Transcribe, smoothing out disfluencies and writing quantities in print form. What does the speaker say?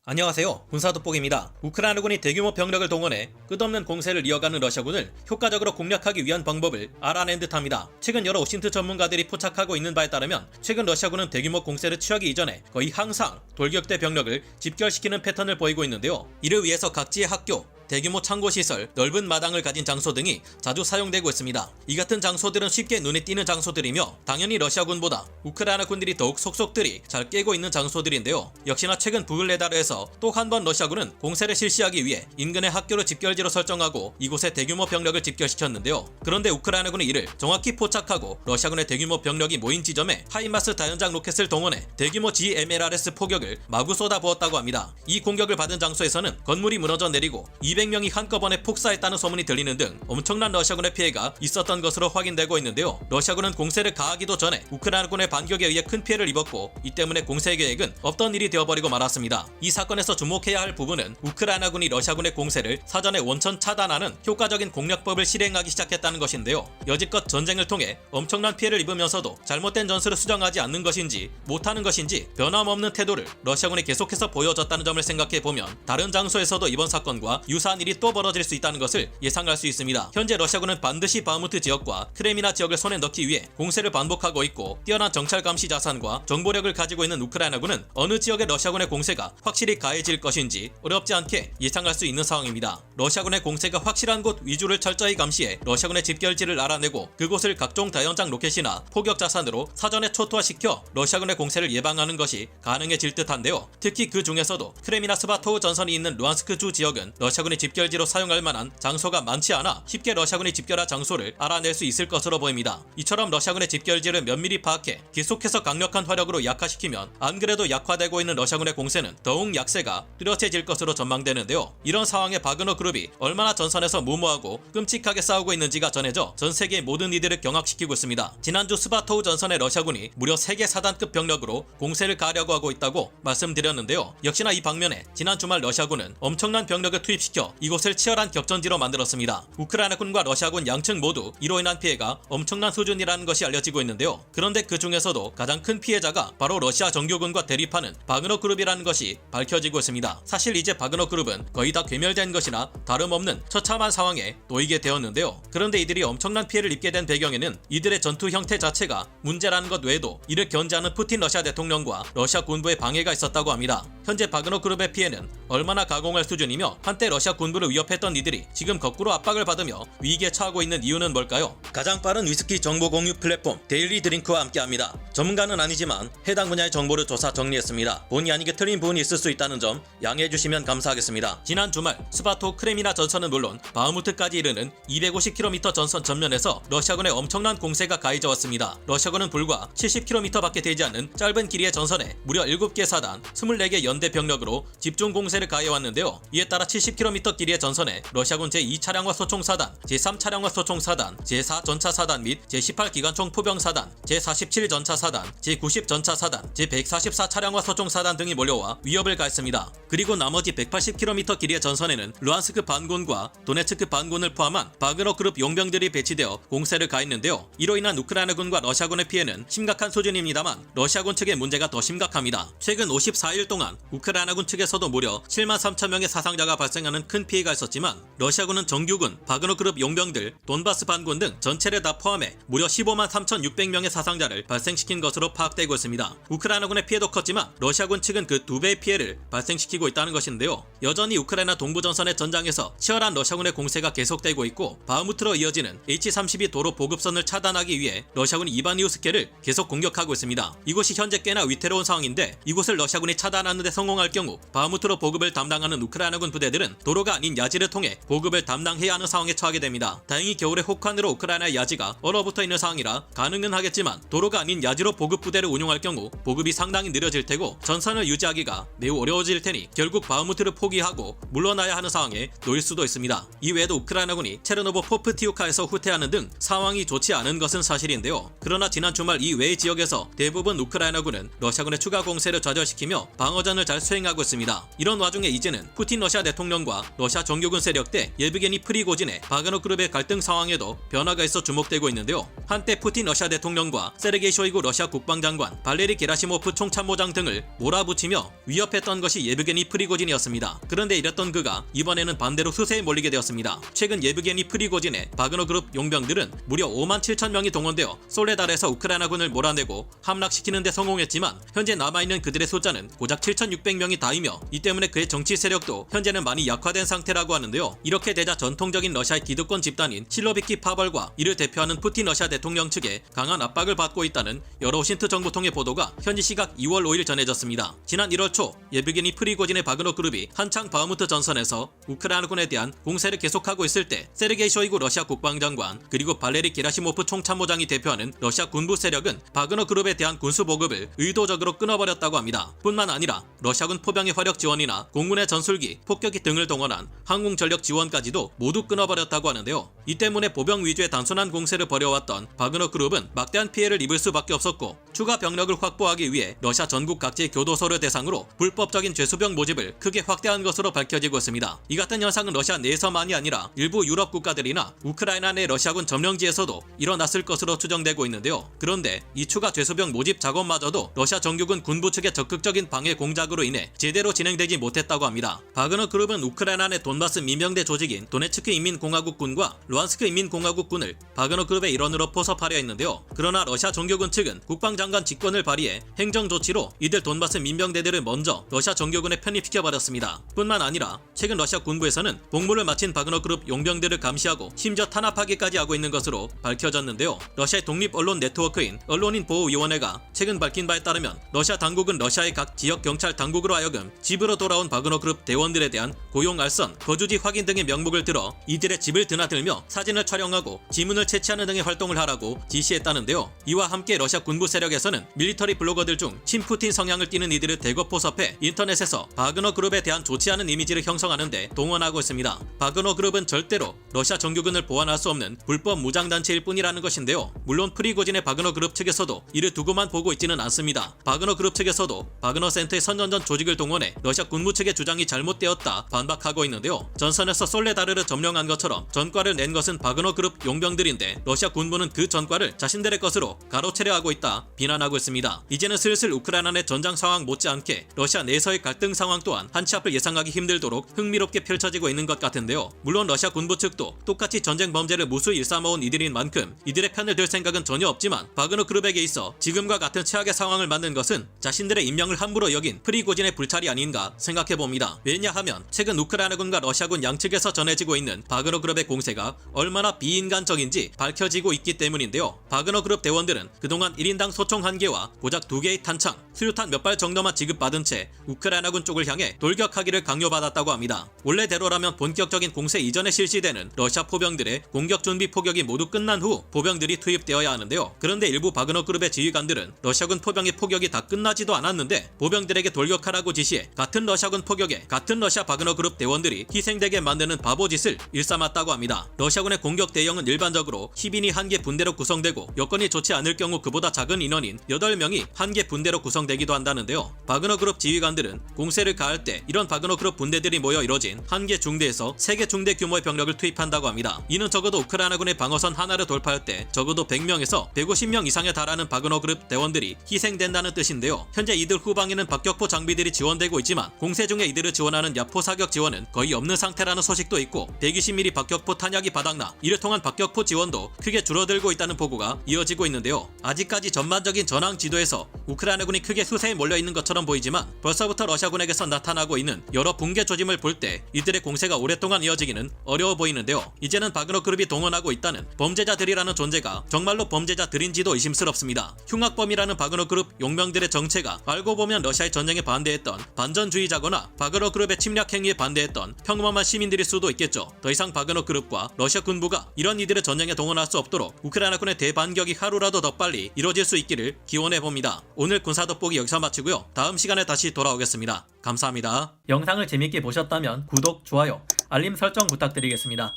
안녕하세요. 군사돋보기입니다. 우크라이나군이 대규모 병력을 동원해 끝없는 공세를 이어가는 러시아군을 효과적으로 공략하기 위한 방법을 알아낸 듯합니다. 최근 여러 오신트 전문가들이 포착하고 있는 바에 따르면 최근 러시아군은 대규모 공세를 취하기 이전에 거의 항상 돌격대 병력을 집결시키는 패턴을 보이고 있는데요. 이를 위해서 각지의 학교, 대규모 창고시설, 넓은 마당을 가진 장소 등이 자주 사용되고 있습니다. 이 같은 장소들은 쉽게 눈에 띄는 장소들이며 당연히 러시아군보다 우크라이나 군들이 더욱 속속들이 잘 깨고 있는 장소들인데요. 역시나 최근 부글레다르에서 또 한 번 러시아군은 공세를 실시하기 위해 인근의 학교를 집결지로 설정하고 이곳에 대규모 병력을 집결시켰는데요. 그런데 우크라이나군이 이를 정확히 포착하고 러시아군의 대규모 병력이 모인 지점에 하이마스 다연장 로켓을 동원해 대규모 GMLRS 포격을 마구 쏟아부었다고 합니다. 이 공격을 받은 장소에서는 건물이 무너져 내리고 200명이 한꺼번에 폭사했다는 소문이 들리는 등 엄청난 러시아군의 피해가 있었던 것으로 확인되고 있는데요. 러시아군은 공세를 가하기도 전에 우크라이나군의 반격에 의해 큰 피해를 입었고 이 때문에 공세 계획은 없던 일이 되어버리고 말았습니다. 이 사건에서 주목해야 할 부분은 우크라이나군이 러시아군의 공세를 사전에 원천 차단하는 효과적인 공략법을 실행하기 시작했다는 것인데요. 여지껏 전쟁을 통해 엄청난 피해를 입으면서도 잘못된 전술을 수정하지 않는 것인지 못하는 것인지 변함없는 태도를 러시아군이 계속해서 보여줬다는 점을 생각해보면 다른 장소에서도 이번 사건과 유사한 일이 또 벌어질 수 있다는 것을 예상할 수 있습니다. 현재 러시아군은 반드시 바흐무트 지역과 크레미나 지역을 손에 넣기 위해 공세를 반복하고 있고 뛰어난 정찰 감시 자산과 정보력을 가지고 있는 우크라이나군은 어느 지역의 러시아군의 공세가 확실히 가해질 것인지 어렵지 않게 예상할 수 있는 상황입니다. 러시아군의 공세가 확실한 곳 위주를 철저히 감시해 러시아군의 집결지를 알아내고 그곳을 각종 다연장 로켓이나 포격 자산으로 사전에 초토화시켜 러시아군의 공세를 예방하는 것이 가능해질 듯한데요. 특히 그 중에서도 크레미나 스바토우 전선이 있는 루안스크 주 지역은 러시아군이 집결지로 사용할 만한 장소가 많지 않아 쉽게 러시아군이 집결할 장소를 알아낼 수 있을 것으로 보입니다. 이처럼 러시아군의 집결지를 면밀히 파악해 계속해서 강력한 화력으로 약화시키면 안 그래도 약화되고 있는 러시아군의 공세는 더욱 약세가 뚜렷해질 것으로 전망되는데요. 이런 상황에 바그너 그룹이 얼마나 전선에서 무모하고 끔찍하게 싸우고 있는지가 전해져 전 세계의 모든 이들을 경악시키고 있습니다. 지난주 스바토우 전선의 러시아군이 무려 3개 사단급 병력으로 공세를 가하려고 하고 있다고 말씀드렸는데요. 역시나 이 방면에 지난 주말 러시아군은 엄청난 병력을 투입시켜 이곳을 치열한 격전지로 만들었습니다. 우크라이나군과 러시아군 양측 모두 이로 인한 피해가 엄청난 수준이라는 것이 알려지고 있는데요. 그런데 그 중에서도 가장 큰 피해자가 바로 러시아 정규군과 대립하는 바그너 그룹이라는 것이 밝혀지고 있습니다. 사실 이제 바그너 그룹은 거의 다 괴멸된 것이나 다름없는 처참한 상황에 놓이게 되었는데요. 그런데 이들이 엄청난 피해를 입게 된 배경에는 이들의 전투 형태 자체가 문제라는 것 외에도 이를 견제하는 푸틴 러시아 대통령과 러시아 군부의 방해가 있었다고 합니다. 현재 바그너 그룹의 피해는 얼마나 가공할 수준이며 한때 러시아 군부를 위협했던 이들이 지금 거꾸로 압박을 받으며 위기에 처하고 있는 이유는 뭘까요? 가장 빠른 위스키 정보 공유 플랫폼 데일리 드링크와 함께합니다. 전문가는 아니지만 해당 분야의 정보를 조사 정리했습니다. 본의 아니게 틀린 부분이 있을 수 있다는 점 양해해 주시면 감사하겠습니다. 지난 주말 스바토 크레미나 전선은 물론 바흐무트까지 이르는 250km 전선 전면에서 러시아군의 엄청난 공세가 가해져 왔습니다. 러시아군은 불과 70km밖에 되지 않는 짧은 길이의 전선에 무려 7개 사단, 24개 연대 병력으로 집중 공세를 가해왔는데요. 이에 따라 70km 길이의 전선에 러시아군 제2차량화 소총사단, 제3차량화 소총사단, 제4전차사단 및 제18기관총 포병사단, 제47전차사단, 제90전차사단, 제144차량화 소총사단 등이 몰려와 위협을 가했습니다. 그리고 나머지 180km 길이의 전선에는 루안스크 반군과 도네츠크 반군을 포함한 바그너 그룹 용병들이 배치되어 공세를 가했는데요. 이로 인한 우크라이나군과 러시아군의 피해는 심각한 수준입니다만 러시아군 측의 문제가 더 심각합니다. 최근 54일 동안 우크라이나군 측에서도 무려 73,000명의 사상자가 발생하는 큰 피해가 있었지만 러시아군은 정규군, 바그너 그룹 용병들, 돈바스 반군 등 전체를 다 포함해 무려 153,600명의 사상자를 발생시킨 것으로 파악되고 있습니다. 우크라이나군의 피해도 컸지만 러시아군 측은 그 2배의 피해를 발생시키고 있다는 것인데요. 여전히 우크라이나 동부 전선의 전장에서 치열한 러시아군의 공세가 계속되고 있고 바흐무트로 이어지는 H-32 도로 보급선을 차단하기 위해 러시아군이 이바니우스케를 계속 공격하고 있습니다. 이곳이 현재 꽤나 위태로운 상황인데 이곳을 러시아군이 차단하는 데 성공할 경우 바흐무트로 보급을 담당하는 우크라이나군 부대들은 도로가 아닌 야지를 통해 보급을 담당해야 하는 상황에 처하게 됩니다. 다행히 겨울에 혹한으로 우크라이나의 야지가 얼어붙어 있는 상황이라 가능은 하겠지만 도로가 아닌 야지로 보급 부대를 운용할 경우 보급이 상당히 느려질 테고 전선을 유지하기가 매우 어려워질 테니 결국 바흐무트를 포기하고 물러나야 하는 상황에 놓일 수도 있습니다. 이외에도 우크라이나군이 체르노브 포프티우카에서 후퇴하는 등 상황이 좋지 않은 것은 사실인데요. 그러나 지난 주말 이 외의 지역에서 대부분 우크라이나군은 러시아군의 추가 공세를 좌절시키며 방어전을 잘 수행하고 있습니다. 이런 와중에 이제는 푸틴 러시아 대통령과 러시아 정규군 세력 대 예브게니 프리고진의 바그너 그룹의 갈등 상황에도 변화가 있어 주목되고 있는데요. 한때 푸틴 러시아 대통령과 세르게이 쇼이구 러시아 국방장관, 발레리 게라시모프 총참모장 등을 몰아붙이며 위협했던 것이 예브게니 프리고진이었습니다. 그런데 이랬던 그가 이번에는 반대로 수세에 몰리게 되었습니다. 최근 예브게니 프리고진의 바그너 그룹 용병들은 무려 5만 7천 명이 동원되어 솔레달에서 우크라이나군을 몰아내고 함락시키는 데 성공했지만 현재 남아있는 그들의 숫자는 고작 7,600명이 다이며 이 때문에 그의 정치 세력도 현재는 많이 약화된 상태라고 하는데요. 이렇게 되자 전통적인 러시아의 기득권 집단인 실로비키 파벌과 이를 대표하는 푸틴 러시아 대통령 측에 강한 압박을 받고 있다는 여러 오신트 정보통의 보도가 현지 시각 2월 5일 전해졌습니다. 지난 1월 초 예브게니 프리고진의 바그너 그룹이 한창 바흐무트 전선에서 우크라이나군에 대한 공세를 계속하고 있을 때 세르게이 쇼이구 러시아 국방장관 그리고 발레리 게라시모프 총참모장이 대표하는 러시아 군부 세력은 바그너 그룹에 대한 군수 보급을 의도적으로 끊어버렸다고 합니다. 뿐만 아니라 러시아군 포병의 화력 지원이나 공군의 전술기, 폭격기 등을 동원한 항공전력 지원까지도 모두 끊어버렸다고 하는데요. 이 때문에 보병 위주의 단순한 공세를 벌여왔던 바그너 그룹은 막대한 피해를 입을 수밖에 없었고 추가 병력을 확보하기 위해 러시아 전국 각지의 교도소를 대상으로 불법적인 죄수병 모집을 크게 확대한 것으로 밝혀지고 있습니다. 이 같은 현상은 러시아 내에서만이 아니라 일부 유럽 국가들이나 우크라이나 내 러시아군 점령지에서도 일어났을 것으로 추정되고 있는데요. 그런데 이 추가 죄수병 모집 작업마저도 러시아 정규군 군부 측의 적극적인 방해 공작으로 인해 제대로 진행되지 못했다고 합니다. 바그너 그룹은 우크라이나 내 돈바스 민병대 조직인 도네츠크 인민공화국군과 루안스크 인민공화국군을 바그너 그룹의 일원으로 포섭하려 했는데요. 그러나 러시아 정규군 측은 국방장관 직권을 발휘해 행정조치로 이들 돈바스 민병대들을 먼저 러시아 정규군에 편입시켜버렸습니다. 뿐만 아니라 최근 러시아 군부에서는 복무를 마친 바그너 그룹 용병들을 감시하고 심지어 탄압하기까지 하고 있는 것으로 밝혀졌는데요. 러시아의 독립 언론 네트워크인 언론인 보호위원회가 최근 밝힌 바에 따르면 러시아 당국은 러시아의 각 지역 경찰 당국으로 하여금 집으로 돌아온 바그너 그룹 대원들에 대한 고용 알선, 거주지 확인 등의 명목을 들어 이들의 집을 드나들며 사진을 촬영하고 지문을 채취하는 등의 활동을 하라고 지시했다는데요. 이와 함께 러시아 군부 세력에서는 밀리터리 블로거들 중 친푸틴 성향을 띠는 이들을 대거 포섭해 인터넷에서 바그너 그룹에 대한 좋지 않은 이미지를 형성하는 데 동원하고 있습니다. 바그너 그룹은 절대로 러시아 정규군을 보완할 수 없는 불법 무장단체일 뿐이라는 것인데요. 물론 프리고진의 바그너 그룹 측에서도 이를 두고만 보고 있지는 않습니다. 바그너 그룹 측에서도 바그너 센터의 선전전 조직을 동원해 러시아 군부 측의 주장이 잘못되었다 반박하고 있는데요. 전선에서 솔레다르를 점령한 것처럼 전과를 낸 것은 바그너 그룹 용병들인데 러시아 군부는 그 전과를 자신들의 것으로 가로채려 하고 있다 비난하고 있습니다. 이제는 슬슬 우크라이나 내 전장 상황 못지않게 러시아 내에서의 갈등 상황 또한 한치 앞을 예상하기 힘들도록 흥미롭게 펼쳐지고 있는 것 같은데요. 물론 러시아 군부 측도 똑같이 전쟁 범죄를 무수히 일삼아온 이들인 만큼 이들의 편을 들 생각은 전혀 없지만 바그너 그룹에게 있어 지금과 같은 최악의 상황을 만든 것은 자신들의 인명을 함부로 여긴 프리고진의 불찰이 아닌가 생각해봅니다. 왜냐하면 최근 우크라이나군과 러시아군 양측에서 전해지고 있는 바그너 그룹의 공세가 얼마나 비인간적인지 밝혀지고 있기 때문인데요. 바그너 그룹 대원들은 그동안 1인당 소총 1개와 고작 2개의 탄창, 수류탄 몇 발 정도만 지급받은 채 우크라이나군 쪽을 향해 돌격하기를 강요받았다고 합니다. 원래대로라면 본격적인 공세 이전에 실시되는 러시아 포병들의 공격 준비 포격이 모두 끝난 후 포병들이 투입되어야 하는데요. 그런데 일부 바그너 그룹의 지휘관들은 러시아군 포병의 포격이 다 끝나지도 않았는데 포병들에게 돌격하라고 지시해 같은 러시아군 포격에 같은 러시아 바그너 그룹 대원들이 희생되게 만드는 바보짓을 일삼았다고 합니다. 러시아군의 공격 대형은 일반적으로 10인이 한 개 분대로 구성되고 여건이 좋지 않을 경우 그보다 작은 인원인 8명이 한 개 분대로 구성되기도 한다는데요. 바그너 그룹 지휘관들은 공세를 가할 때 이런 바그너 그룹 분대들이 모여 이뤄진 한 개 중대에서 3개 중대 규모의 병력을 투입한다고 합니다. 이는 적어도 우크라이나군의 방어선 하나를 돌파할 때 적어도 100명에서 150명 이상에 달하는 바그너 그룹 대원들이 희생된다는 뜻인데요. 현재 이들 후방에는 박격포 장비들이 지원되고 있지만 공세 중에 이들을 지원하는 야포 사격 지원은 거의 없는 상태라는 소식도 있고 120mm 박격포 탄약이 바닥나 이를 통한 박격포 지원도 크게 줄어들고 있다는 보고가 이어지고 있는데요. 아직까지 전반적인 전황 지도에서 우크라이나군이 크게 수세에 몰려있는 것처럼 보이지만 벌써부터 러시아군에게서 나타나고 있는 여러 붕괴 조짐을 볼 때 이들의 공세가 오랫동안 이어지기는 어려워 보이는데요. 이제는 바그너 그룹이 동원하고 있다는 범죄자들이라는 존재가 정말로 범죄자들인지도 의심스럽습니다. 흉악범이라는 바그너 그룹 용병들의 정체가 알고 보면 러시아의 전쟁에 반대했던 반전주의자거나 바그너 그룹의 침략 행위에 반대했던 평범한 시민들일 수도 있겠죠. 더 이상 바그너 그룹과 러시아 군부가 이런 이들을 전쟁에 동원할 수 없도록 우크라이나군의 대반격이 하루라도 더 빨리 이뤄질 수 있기를 기원해봅니다. 오늘 군사 돋보기 여기서 마치고요. 다음 시간에 다시 돌아오겠습니다. 감사합니다. 영상을 재밌게 보셨다면 구독, 좋아요, 알림 설정 부탁드리겠습니다.